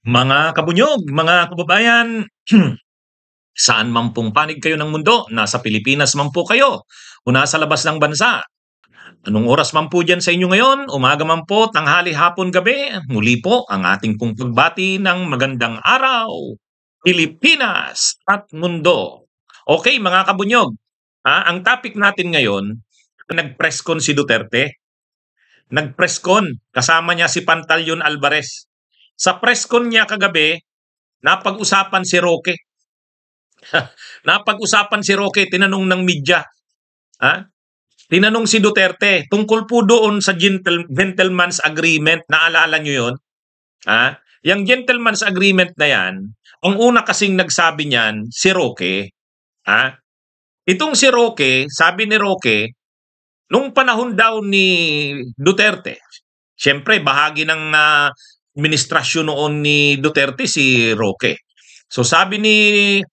Mga kabunyog, mga kababayan, saan man pong panig kayo ng mundo, nasa Pilipinas man po kayo o nasa labas ng bansa. Anong oras man po dyan sa inyo ngayon, umaga man po, tanghali, hapon, gabi, muli po ang ating pong pagbati ng magandang araw, Pilipinas at mundo. Okay mga kabunyog, ang topic natin ngayon, nag-press con si Duterte. Nag-press con, kasama niya si Pantaleon Alvarez. Sa press con niya kagabi, napag-usapan si Roque. Napag-usapan si Roque, tinanong ng media. Ha? Tinanong si Duterte tungkol po doon sa gentleman's agreement. Naalala nyo yun? Ha? Yung gentleman's agreement na yan, ang una kasing nagsabi niyan, si Roque. Ha? Itong si Roque, sabi ni Roque, nung panahon daw ni Duterte, siyempre bahagi ng administrasyon noon ni Duterte si Roque. So sabi ni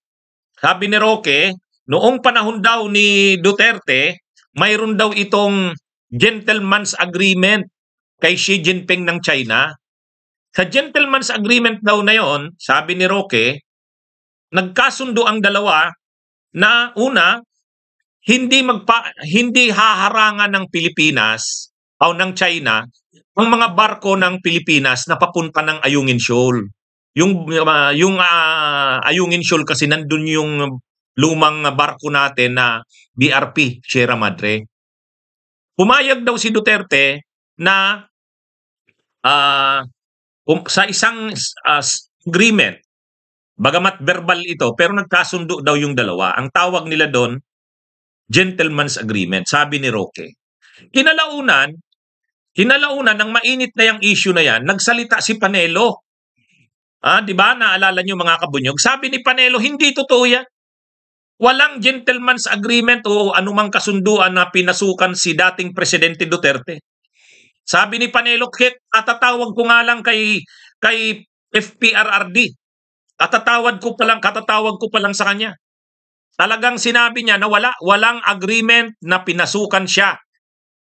Roque, noong panahon daw ni Duterte, mayroon daw itong gentleman's agreement kay Xi Jinping ng China. Sa gentleman's agreement daw na yon, sabi ni Roque, nagkasundo ang dalawa na una, hindi haharangan ng Pilipinas o ng China ang mga barko ng Pilipinas na papunta ng Ayungin Shoal. Yung Ayungin Shoal kasi nandun yung lumang barko natin na BRP, Sierra Madre. Pumayag daw si Duterte na sa isang agreement, bagamat verbal ito, pero nagkasundo daw yung dalawa. Ang tawag nila doon, gentleman's agreement, sabi ni Roque. Kinalaunan, nang mainit na yung issue na yan, nagsalita si Panelo. Di ba? Naalala nyo mga kabunyog? Sabi ni Panelo, hindi totoo yan. Walang gentleman's agreement o anumang kasunduan na pinasukan si dating Presidente Duterte. Sabi ni Panelo, katatawag ko nga lang kay FPRRD. Katatawag ko pa lang sa kanya. Talagang sinabi niya na walang agreement na pinasukan siya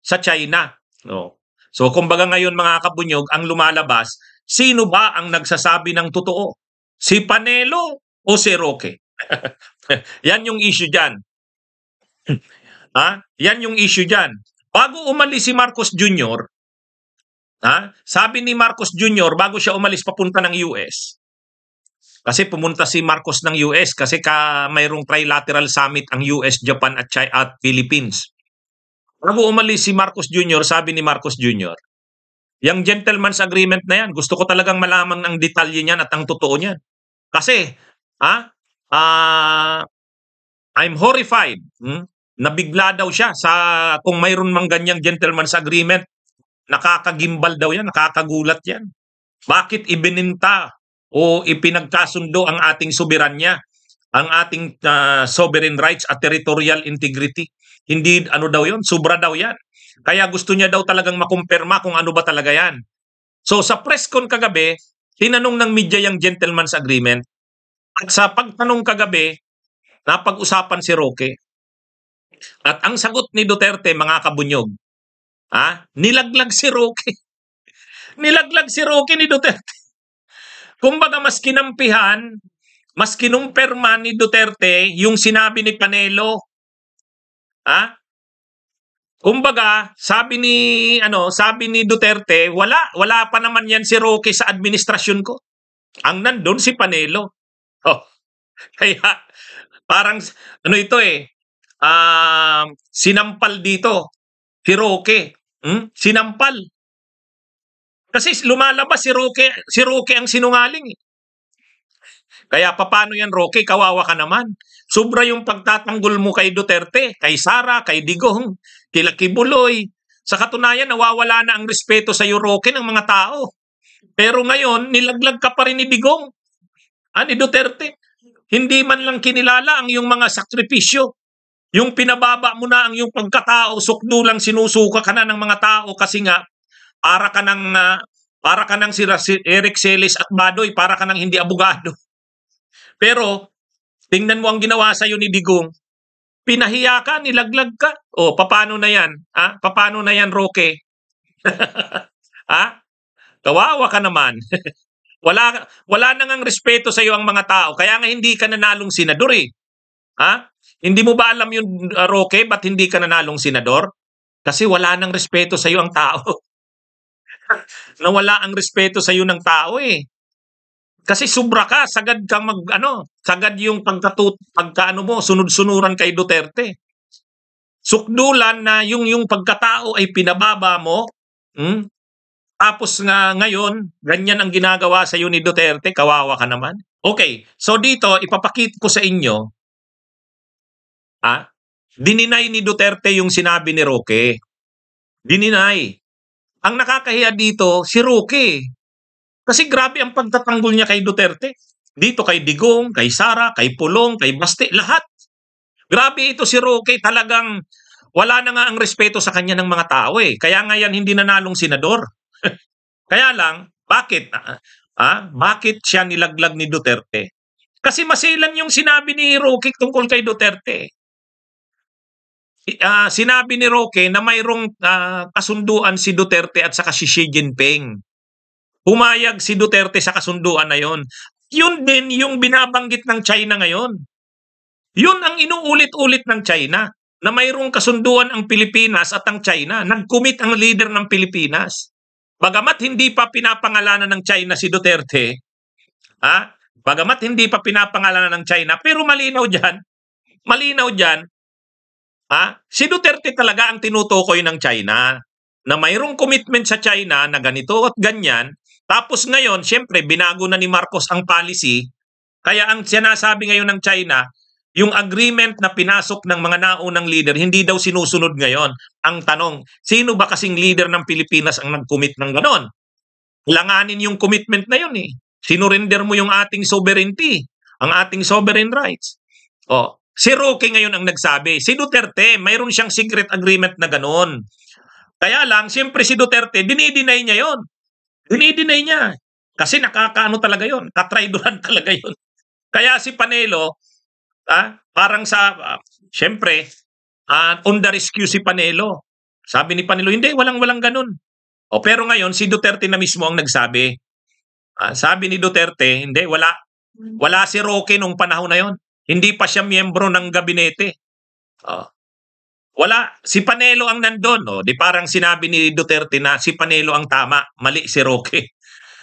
sa China. No. So kumbaga ngayon mga kabunyog, ang lumalabas, sino ba ang nagsasabi ng totoo? Si Panelo o si Roque? Yan yung issue dyan. Yan yung issue dyan. Bago umalis si Marcos Jr., sabi ni Marcos Jr., bago siya umalis papunta ng US, kasi pumunta si Marcos ng US kasi mayroong trilateral summit ang US, Japan at Philippines. Bago umalis si Marcos Jr., sabi ni Marcos Jr., yung gentleman's agreement na yan, gusto ko talagang malaman ang detalye niyan at ang totoo niyan. Kasi, I'm horrified. Nabigla daw siya sa kung mayroon mang ganyang gentleman's agreement. Nakakagimbal daw yan, nakakagulat yan. Bakit ibininta o ipinagkasundo ang ating soberanya, ang ating sovereign rights at territorial integrity? Hindi daw yon, sobra daw yan. Kaya gusto niya daw talagang makumpirma kung ano ba talaga yan. So sa press con kagabi, tinanong ng media yung gentleman's agreement. At sa pagtanong kagabi, napag-usapan si Roque. At ang sagot ni Duterte, mga kabunyog, nilaglag si Roque. Nilaglag si Roque ni Duterte. Kumbaga mas kinampihan, mas kinumpirma ni Duterte yung sinabi ni Panelo. Kumbaga, sabi ni Duterte, wala pa naman yan si Roque sa administrasyon ko. Ang nandun si Panelo. Kaya parang ito sinampal dito si Roque. Sinampal. Kasi lumalabas si Roque ang sinungaling. Kaya paano yan, Roque? Kawawa ka naman. Sobra yung pagtatanggol mo kay Duterte, kay Sara, kay Digong, kay Kibuloy. Sa katunayan, nawawala na ang respeto sa iyo, Roque, ng mga tao. Pero ngayon, nilaglag ka pa rin ni Digong. Ni Duterte. Hindi man lang kinilala ang iyong mga sakripisyo. Yung pinababa mo na ang iyong pagkatao, sukdo lang sinusuka ka na ng mga tao kasi nga, para ka ng si Eric Celis at Badoy, para ka ng hindi abogado. Pero, tingnan mo ang ginawa sa'yo ni Digong. Pinahiya ka, nilaglag ka. Paano na yan? Paano na yan, Roque? Kawawa ka naman. Wala na ngang respeto sa iyo ang mga tao. Kaya nga hindi ka nanalong senador eh. Ha? Hindi mo ba alam yung Roque, ba't hindi ka nanalong senador? Kasi wala nang respeto sa iyo ang tao. Nawala ang respeto sa iyo ng tao eh. Kasi sobra ka, sagad kang sagad yung pagkaano mo, sunod-sunuran kay Duterte. Sukdulan na yung pagkatao ay pinababa mo, tapos nga ngayon, ganyan ang ginagawa sa iyo ni Duterte, kawawa ka naman. Okay, so dito, ipapakita ko sa inyo, dininay ni Duterte yung sinabi ni Roque. Dininay. Ang nakakahiya dito, si Roque. Kasi grabe ang pagtatanggol niya kay Duterte. Dito kay Digong, kay Sara, kay Pulong, kay Baste, lahat. Grabe ito si Roque, talagang wala na nga ang respeto sa kanya ng mga tao eh. Kaya nga yan hindi nanalong senador. Kaya lang, bakit? Bakit siya nilaglag ni Duterte? Kasi maselan yung sinabi ni Roque tungkol kay Duterte. Sinabi ni Roque na mayroong kasunduan si Duterte at saka si Xi Jinping. Pumayag si Duterte sa kasunduan na yon. Yun din yung binabanggit ng China ngayon. Yun ang inuulit-ulit ng China, na mayroong kasunduan ang Pilipinas at ang China. Nag-commit ang leader ng Pilipinas. Bagamat hindi pa pinapangalanan ng China si Duterte, bagamat hindi pa pinapangalanan ng China, pero malinaw dyan, si Duterte talaga ang tinutukoy ng China, na mayroong commitment sa China na ganito at ganyan. Tapos ngayon, siyempre, binago na ni Marcos ang policy. Kaya ang sinasabi ngayon ng China, yung agreement na pinasok ng mga naunang leader, hindi daw sinusunod ngayon. Ang tanong, sino ba kasing leader ng Pilipinas ang nag-commit ng ganon? Langanin yung commitment na yun eh. Sinurrender mo yung ating sovereignty, ang ating sovereign rights. Si Roque ngayon ang nagsabi. Si Duterte, mayroon siyang secret agreement na ganon. Kaya lang, siyempre si Duterte, dinideny niya yon. Dinideny niya. Kasi nakakaano talaga yon. Katraidoran talaga yon. Kaya si Panelo, parang siyempre, on the rescue si Panelo. Sabi ni Panelo, hindi, walang ganun. Pero ngayon, si Duterte na mismo ang nagsabi. Sabi ni Duterte, hindi, wala si Roque nung panahon na yon. Hindi pa siya miyembro ng gabinete. Wala. Si Panelo ang nandun. Di parang sinabi ni Duterte na si Panelo ang tama, mali si Roque.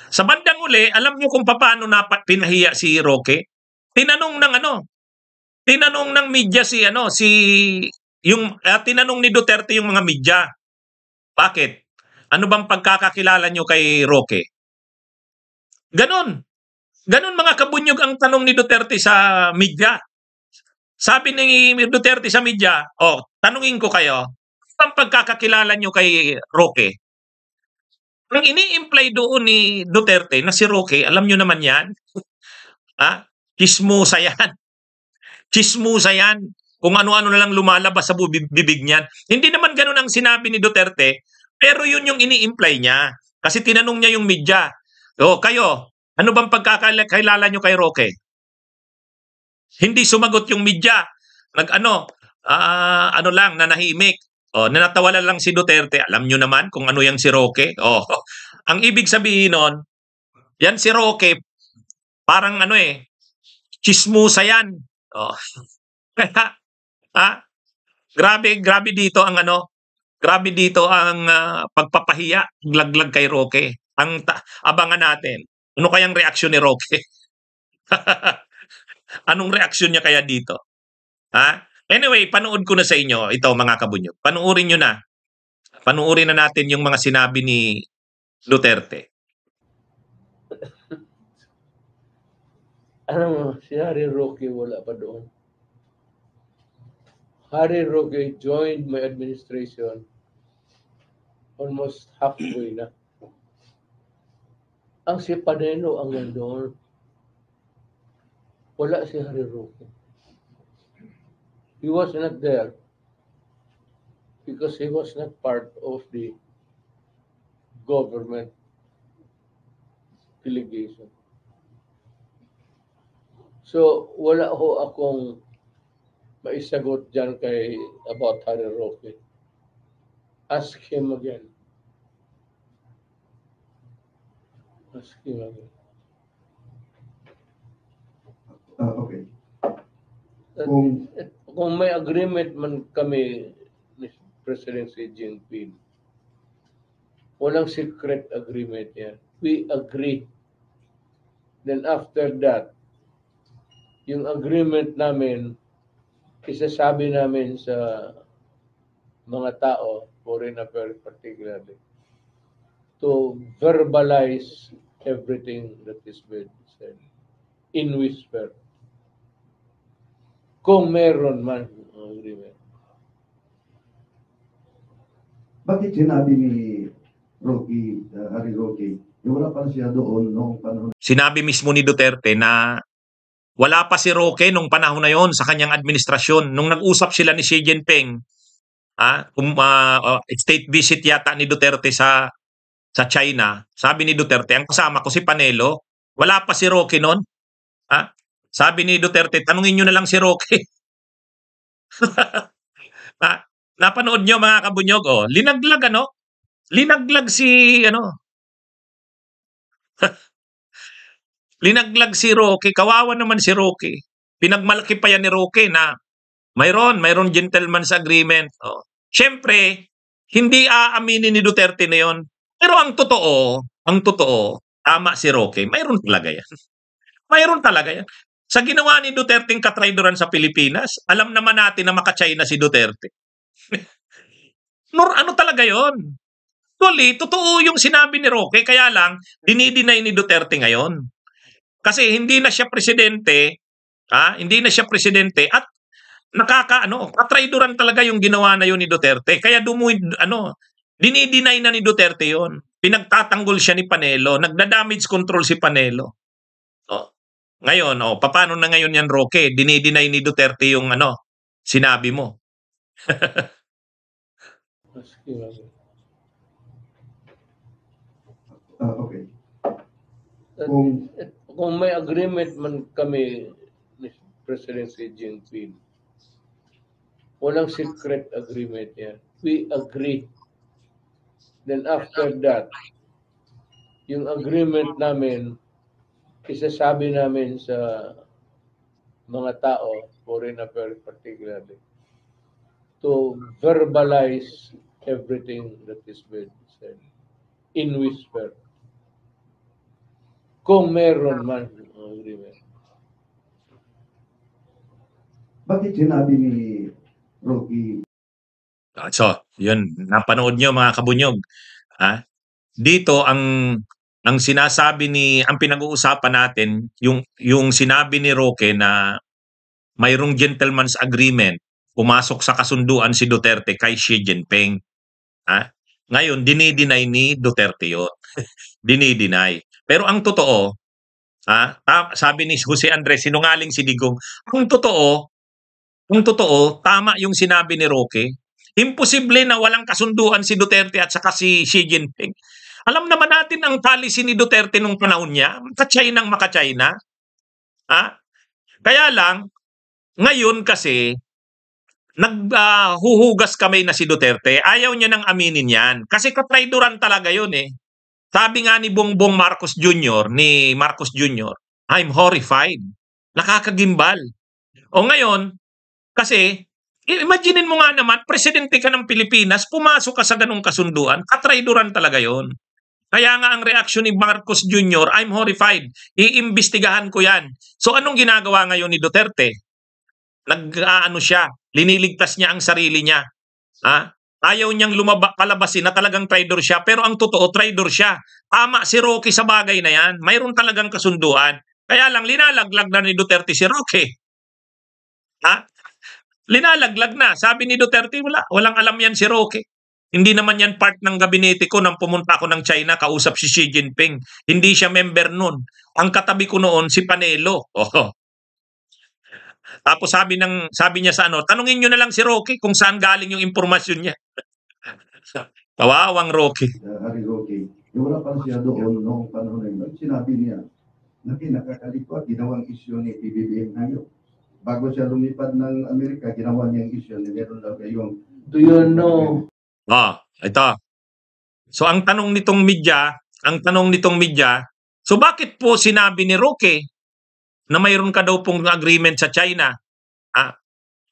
Sa bandang uli, alam niyo kung paano pinahiya si Roque? Tinanong ng media tinanong ni Duterte yung mga media. Bakit? Ano bang pagkakakilala niyo kay Roque? Ganon mga kabunyog ang tanong ni Duterte sa media. Sabi ni Duterte sa media, tanungin ko kayo, ano bang pagkakakilala niyo kay Roque? Ang ini-imply doon ni Duterte na si Roque, alam niyo naman yan, chismosa yan. Chismosa yan. Kung ano-ano na lang lumalabas sa bibig niyan. Hindi naman ganun ang sinabi ni Duterte, pero yun yung ini-imply niya. Kasi tinanong niya yung media, kayo, ano bang pagkakakilala niyo kay Roque? Hindi sumagot yung media. Nanahimik. Nanatawalan lang si Duterte. Alam nyo naman kung ano yung si Roque. Ang ibig sabihin nun, yan si Roque, parang chismosa yan. Kaya, grabe dito ang pagpapahiya, laglag kay Roque. Abangan natin. Ano kayang reaksyon ni Roque? Anong reaksyon niya kaya dito? Anyway, panood ko na sa inyo ito mga kabunyog. Panoorin nyo na. Panoorin na natin yung mga sinabi ni Duterte. Si Harry Roque wala pa doon. Harry Roque joined my administration almost halfway na. Ang si Panelo ang nandoon. Wala si Harry Roque. He was not there because he was not part of the government delegation. So, wala ho akong maisagot dyan about Harry Roque. Ask him again. Okay. At, Kung kung may agreement man kami ni President Xi Jinping, walang secret agreement yan. We agree. Then after that, yung agreement namin, isasabi namin sa mga tao, foreign affairs particularly, to verbalize everything that is being said in whisper. Kung meron man ang agreement. bakit sinabi ni Harry Roque, wala pa siya doon noong panahon Sinabi mismo ni Duterte na wala pa si Roque nung panahon na yon sa kanyang administrasyon. Nung nag-usap sila ni Xi Jinping, state visit yata ni Duterte sa China, sabi ni Duterte, ang kasama ko si Panelo, wala pa si Roque noon. Sabi ni Duterte, tanungin nyo na lang si Roque. Napanood nyo mga kabunyog, linaglag linaglag si linaglag si Roque, kawawa naman si Roque. Pinagmalaki pa yan ni Roque na mayroon gentleman's agreement. Siyempre, hindi aaminin ni Duterte na yon. Pero ang totoo, tama si Roque, mayroon talaga yan. Mayroon talaga yan. Sa ginawa ni Duterte ng katraidoran sa Pilipinas, alam naman natin na maka-China si Duterte. Ano talaga yon? Actually, totoo yung sinabi ni Roque, kaya lang, dinideny ni Duterte ngayon. Kasi hindi na siya presidente, at katraidoran talaga yung ginawa na yun ni Duterte. Kaya dinideny na ni Duterte yon. Pinagtatanggol siya ni Panelo, nagda-damage control si Panelo. Ngayon, paano na ngayon yan, Roque? Dinideny ni Duterte yung sinabi mo. okay. Kung may agreement man kami ni President Xi Jinping, walang secret agreement yan. We agree. Then after that, yung agreement namin, isasabi namin sa mga tao, foreign affairs particularly, to verbalize everything that is being said in whisper. Kung meron man ang agreement. Bakit sinabi ni Roque? So, yun, napanood nyo mga kabunyog. Dito ang sinasabi ang pinag-uusapan natin, yung sinabi ni Roque na mayroong gentleman's agreement, pumasok sa kasunduan si Duterte kay Xi Jinping. Ngayon, dinideny ni Duterte yun. Dinideny. Pero ang totoo, sabi ni Jose Andres, sinungaling si Digong, ang totoo, tama yung sinabi ni Roque. Imposible na walang kasunduan si Duterte at saka si Xi Jinping. Alam naman natin ang policy ni Duterte nung panahon niya, maka-China. Kaya lang, ngayon kasi, naghuhugas kamay na si Duterte, ayaw niya nang aminin yan. Kasi katraidoran talaga yun eh. Sabi nga ni Bongbong Marcos Jr., I'm horrified. Nakakagimbal. Ngayon, kasi, imaginin mo nga naman, presidente ka ng Pilipinas, pumasok ka sa ganung kasunduan, katraidoran talaga yon. Kaya nga ang reaksyon ni Marcos Jr., I'm horrified. Iimbestigahan ko yan. So anong ginagawa ngayon ni Duterte? Liniligtas niya ang sarili niya. Ayaw niyang palabasin na talagang traidor siya, pero ang totoo, traidor siya. Tama si Roque sa bagay na yan. Mayroon talagang kasunduan. Kaya lang, linalaglag na ni Duterte si Roque. Linalaglag na. Sabi ni Duterte, walang alam yan si Roque. Hindi naman yan part ng gabinete ko nang pumunta ako ng China, kausap si Xi Jinping. Hindi siya member nun. Ang katabi ko noon, si Panelo. Tapos sabi niya sa tanungin nyo na lang si Roque kung saan galing yung impormasyon niya. Kawawang Roque. Harry Roque, wala pa siya doon noong panahon na yun. Sinabi niya na pinakakalikot, ginawang isyu ni PBBM ngayon. Bago siya lumipad ng Amerika, ginawa niya yung isyu ni meron daw kayong Do you know? Ito. So ang tanong nitong media, so bakit po sinabi ni Roque na mayroon ka daw pong agreement sa China.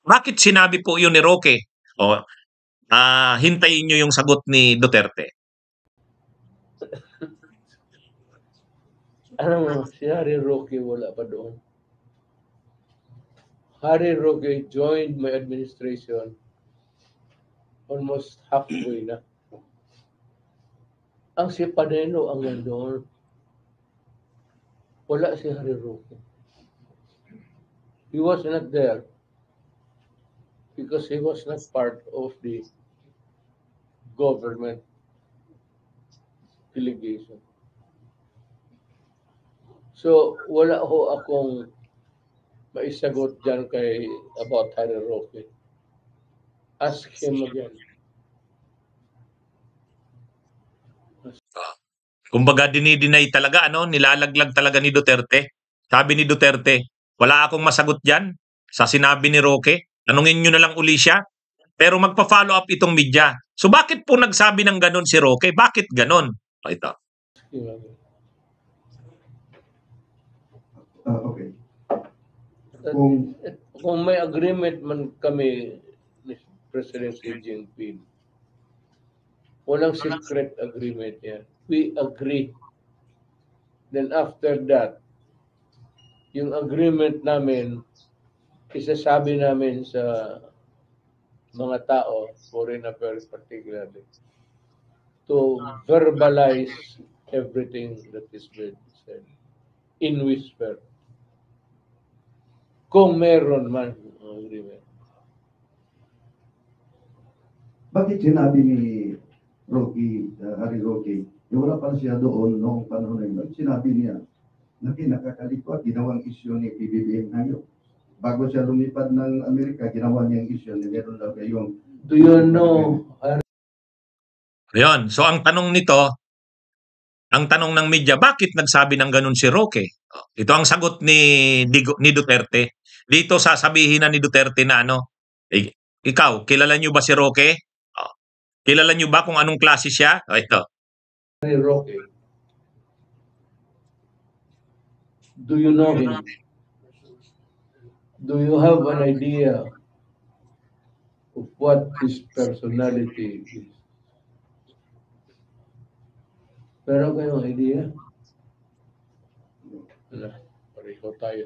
Bakit sinabi po yun ni Roque? Hintayin nyo yung sagot ni Duterte. Alam mo, si Harry Roque wala pa doon. Harry Roque joined my administration almost halfway na. Ang si Panelo ang nandoon. Wala si Harry Roque. He was not there because he was not part of the government delegation. So, wala ho akong maisagot dyan about Harry Roque. Ask him again. Kumbaga dinidinay talaga, nilalaglag talaga ni Duterte. Sabi ni Duterte, wala akong masagot dyan sa sinabi ni Roque. Tanungin nyo na lang uli siya. Pero magpa-follow up itong media. So bakit po nagsabi ng ganon si Roque? Bakit ganon? Ito. Okay. Kung may agreement man kami ni President Xi Jinping, walang secret agreement yan. We agree. Then after that, yung agreement namin, isasabi namin sa mga tao, foreign affairs particularly, to verbalize everything that is being said in whisper. Kung meron man agreement. Bakit sinabi ni Harry Roque, wala pa siya doon noong panahon na yun, sinabi niya na kinakakalito at ginawang isyu ni PBBM ngayon. Bago siya lumipad ng Amerika, ginawa niyang isyu ni meron daw kayong... Do you know... Ayun. So ang tanong nito, ang tanong ng media, bakit nagsabi ng ganun si Roque? Ito ang sagot ni Duterte. Dito sasabihin na ni Duterte na ikaw, kilala niyo ba si Roque? Kilala niyo ba kung anong klase siya? Ito. Roque. Do you know him? Do you have an idea of what his personality is? Meron kayong idea? Pareho tayo.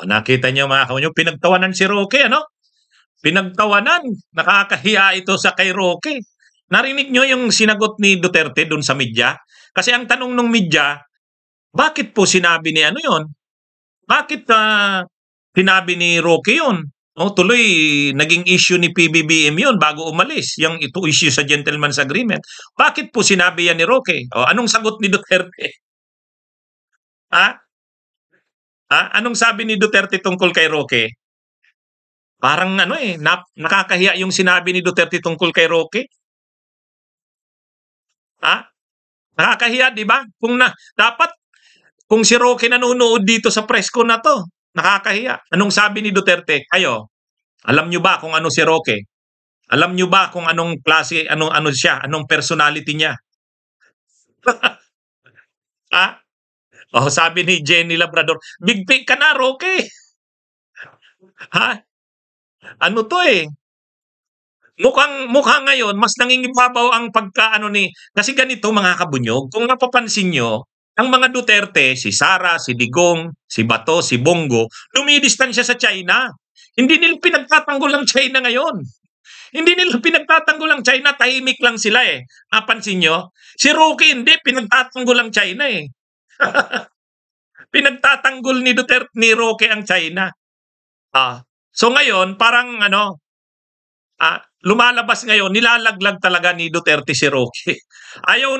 Nakita niyo mga kaunyo, pinagtawanan si Roque, Pinagtawanan. Nakakahiya ito sa kay Roque. Narinig niyo yung sinagot ni Duterte doon sa media? Kasi ang tanong ng media, bakit po sinabi ni yun? Bakit sinabi ni Roque yun? Tuloy, naging issue ni PBBM yun bago umalis. Yung ito issue sa Gentleman's Agreement. Bakit po sinabi yan ni Roque? Anong sagot ni Duterte? Anong sabi ni Duterte tungkol kay Roque? Parang nakakahiya yung sinabi ni Duterte tungkol kay Roque. Nakakahiya, di ba? Dapat kung si Roque nanonood dito sa press ko na to, nakakahiya. Anong sabi ni Duterte? Kayo, alam nyo ba kung ano si Roque? Alam nyo ba kung anong klase, ano siya, anong personality niya? Sabi ni Jenny Labrador, bigpig ka na, Roque. Ano to Mukhang ngayon, mas nangingibabaw ang kasi ganito mga kabunyog, kung napapansin nyo, ang mga Duterte, si Sara, si Digong, si Bato, si Bongo, lumidistansya sa China. Hindi nila pinagtatanggol ang China ngayon. Hindi nila pinagtatanggol ang China, tahimik lang sila Napansin nyo? Si Roque hindi, pinagtatanggol ang China Pinagtatanggol ni Duterte, ni Roque ang China. So ngayon, parang lumalabas ngayon, nilalaglag talaga ni Duterte si Roque. Ayaw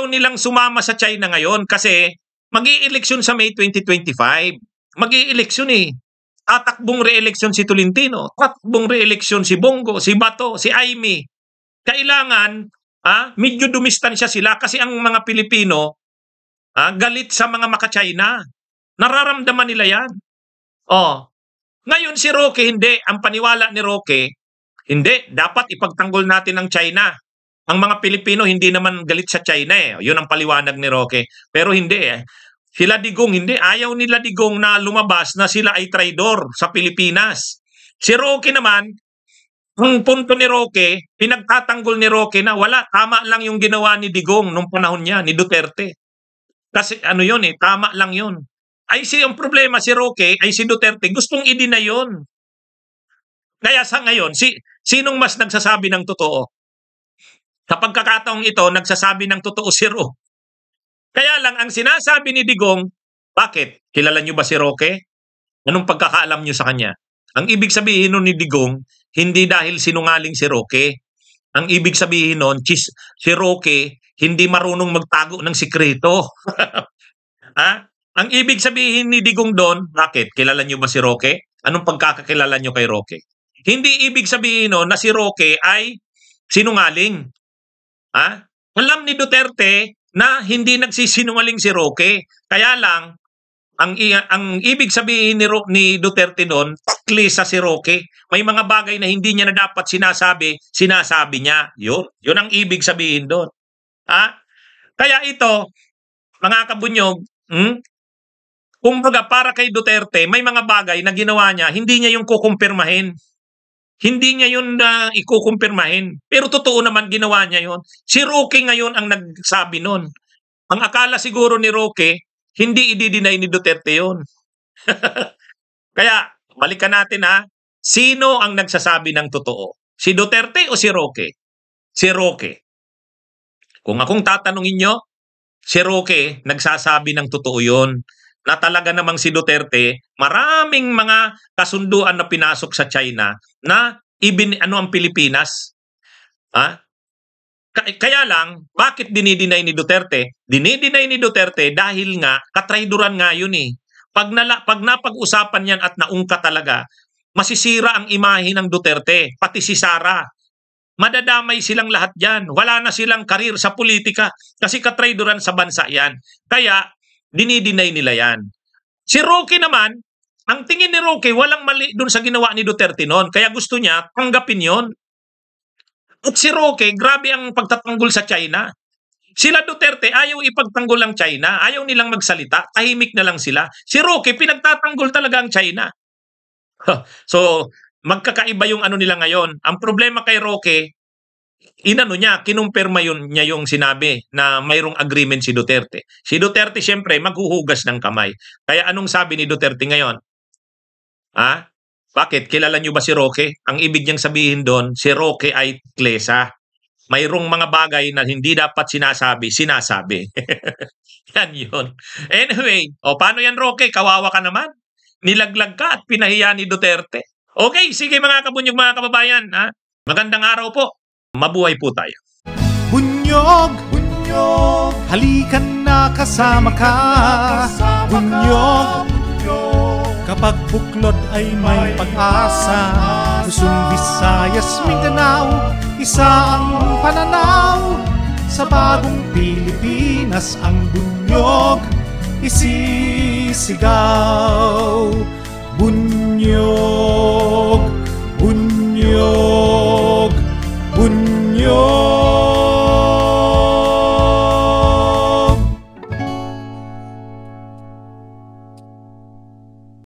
nilang sumama sa China ngayon kasi mag-i-eleksyon sa May 2025. Mag-i-eleksyon Tatakbong re-eleksyon si Tolentino, tatakbong re-eleksyon si Bongo, si Bato, si Aimee. Kailangan, medyo dumistansya sila kasi ang mga Pilipino, galit sa mga maka-China. Nararamdaman nila yan. Ngayon si Roque, hindi. Ang paniwala ni Roque, hindi. Dapat ipagtanggol natin ang China. Ang mga Pilipino hindi naman galit sa China Yun ang paliwanag ni Roque. Pero hindi Sila Digong, hindi. Ayaw nila Digong na lumabas na sila ay traidor sa Pilipinas. Si Roque naman, ang punto ni Roque, pinagtatanggol ni Roque na wala, tama lang yung ginawa ni Digong nung panahon niya, ni Duterte. Kasi ano yun tama lang yun. Ang problema si Roque, ay si Duterte, gustong i-deny yun. Kaya sa ngayon, sinong mas nagsasabi ng totoo? Sa pagkakataong ito, nagsasabi ng totoo si Roque. Kaya lang, ang sinasabi ni Digong, bakit? Kilala niyo ba si Roque? Anong pagkakaalam niyo sa kanya? Ang ibig sabihin nun ni Digong, hindi dahil sinungaling si Roque. Ang ibig sabihin nun, si Roque, hindi marunong magtago ng sikreto. Ang ibig sabihin ni Digong doon, bakit? Kilala niyo ba si Roque? Anong pagkakakilala niyo kay Roque? Hindi ibig sabihin nun na si Roque ay sinungaling. Alam ni Duterte na hindi nagsisinungaling si Roque. Kaya lang, ang ibig sabihin ni Duterte doon, klisa si Roque. May mga bagay na hindi niya na dapat sinasabi niya. Yun ang ibig sabihin doon. Kaya ito, mga kabunyog, kumbaga para kay Duterte, may mga bagay na ginawa niya, hindi niya yung kukumpirmahin. Hindi niya yun ikukumpirmahin. Pero totoo naman ginawa niya yun. Si Roque ngayon ang nagsabi nun. Ang akala siguro ni Roque, hindi i-deny ni Duterte yun. Kaya, balikan natin sino ang nagsasabi ng totoo? Si Duterte o si Roque? Si Roque. Kung akong tatanungin nyo, si Roque nagsasabi ng totoo yun. Na talaga namang si Duterte, maraming mga kasunduan na pinasok sa China na ang Pilipinas. Kaya lang, bakit dinideny ni Duterte? Dinideny ni Duterte dahil nga, katraiduran nga yun Pag napag-usapan yan at naungka talaga, masisira ang imahe ng Duterte, pati si Sara. Madadamay silang lahat dyan. Wala na silang karir sa politika kasi katraiduran sa bansa yan. Kaya, dinideny nila yan. Si Roque naman, ang tingin ni Roque, walang mali dun sa ginawa ni Duterte noon. Kaya gusto niya tanggapin yon. At si Roque, grabe ang pagtatanggol sa China. Sila Duterte, ayaw ipagtanggol ang China. Ayaw nilang magsalita. Tahimik na lang sila. Si Roque, pinagtatanggol talaga ang China. So, magkakaiba yung ano nila ngayon. Ang problema kay Roque, kinumpirma niya yung sinabi na mayroong agreement si Duterte. Si Duterte siyempre maghuhugas ng kamay. Kaya anong sabi ni Duterte ngayon? Bakit? Kilala niyo ba si Roque? Ang ibig niyang sabihin doon, si Roque ay klesa. Mayroong mga bagay na hindi dapat sinasabi. Yan yun. Anyway, paano yan Roque? Kawawa ka naman. Nilaglag ka at pinahiya ni Duterte. Okay, sige mga kabunyog, mga kababayan. Magandang araw po. Mabuhay po tayo. Bunyog, bunyog, halikan na kasama ka. Bunyog, kapag buklod ay may pag-asa. Luzon, Visayas, Mindanao, isa ang pananaw. Sa bagong Pilipinas ang bunyog isisigaw.